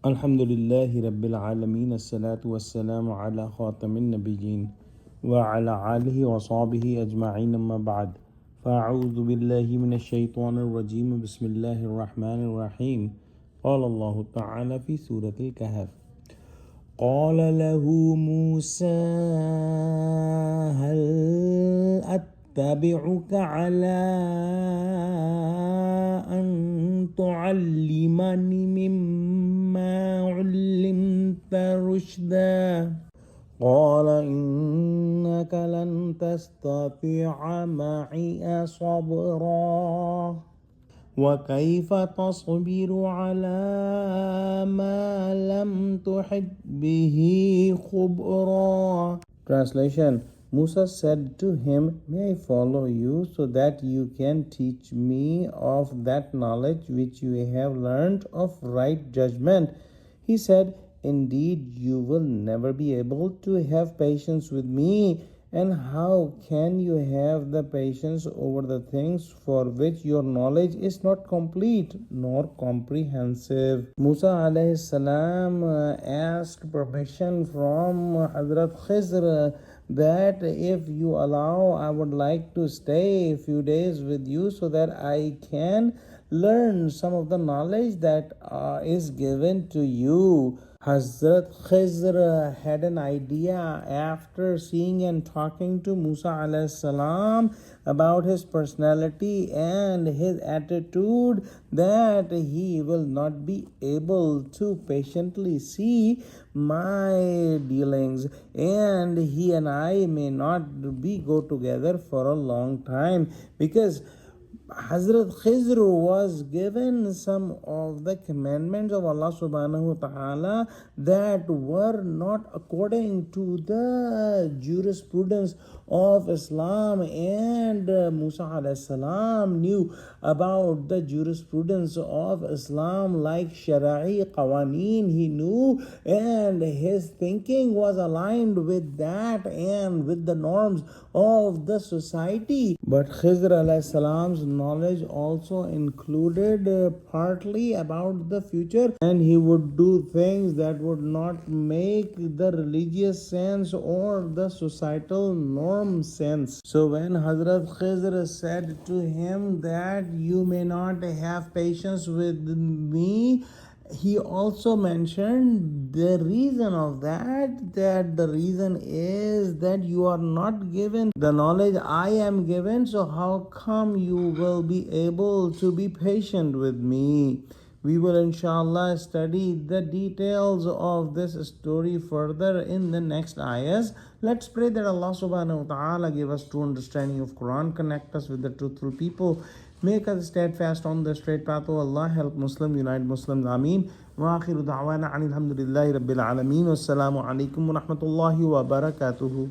Alhamdulillahi Rabbil Alameen. As-salatu was-salamu ala khatamin nabiyyin wa ala alihi wa sahbihi ajma'in amma ba'd. Fa'a'udhu billahi minash shaitanir rajim. Bismillahir rahmanir rahim. Qala Allahu ta'ala fi Surah Al-Kahaf. Qala lahu Musa hal attabi'uka ala an tu'allimani mimma 'ullimta rushda. Qala innaka lan tastati'a ma'iya sabra. وكيف تصبر على ما لم تحط به خبرا. Translation: Musa said to him, "May I follow you so that you can teach me of that knowledge which you have learned of right judgment?" He said, "Indeed, you will never be able to have patience with me. And how can you have the patience over the things for which your knowledge is not complete nor comprehensive?" Musa alayhi salam asked permission from Hazrat Khizr that if you allow, I would like to stay a few days with you so that I can learn some of the knowledge that is given to you. Hazrat Khizr had an idea after seeing and talking to Musa alayhi salam about his personality and his attitude that he will not be able to patiently see my dealings, and he and I may not be go together for a long time, because Hazrat Khizr was given some of the commandments of Allah subhanahu wa ta'ala that were not according to the jurisprudence of Islam, and Musa alayhi salam knew about the jurisprudence of Islam like Shara'i Qawaneen he knew, and his thinking was aligned with that and with the norms of the society. But Khizr alayhi salam's knowledge also included partly about the future, and he would do things that would not make the religious sense or the societal norm sense. So when Hazrat Khizr said to him that you may not have patience with me, he also mentioned the reason of that the reason is that you are not given the knowledge I am given, so how come you will be able to be patient with me? We will inshallah study the details of this story further in the next ayahs. Let's pray that Allah subhanahu wa ta'ala give us true understanding of Quran, connect us with the truthful people, make us steadfast on the straight path. Oh Allah, help Muslims, unite Muslims. Ameen. Wa akhiru da'wana alhamdulillahi rabbil alameen. Wassalamu alaikum wa rahmatullahi wa barakatuhu.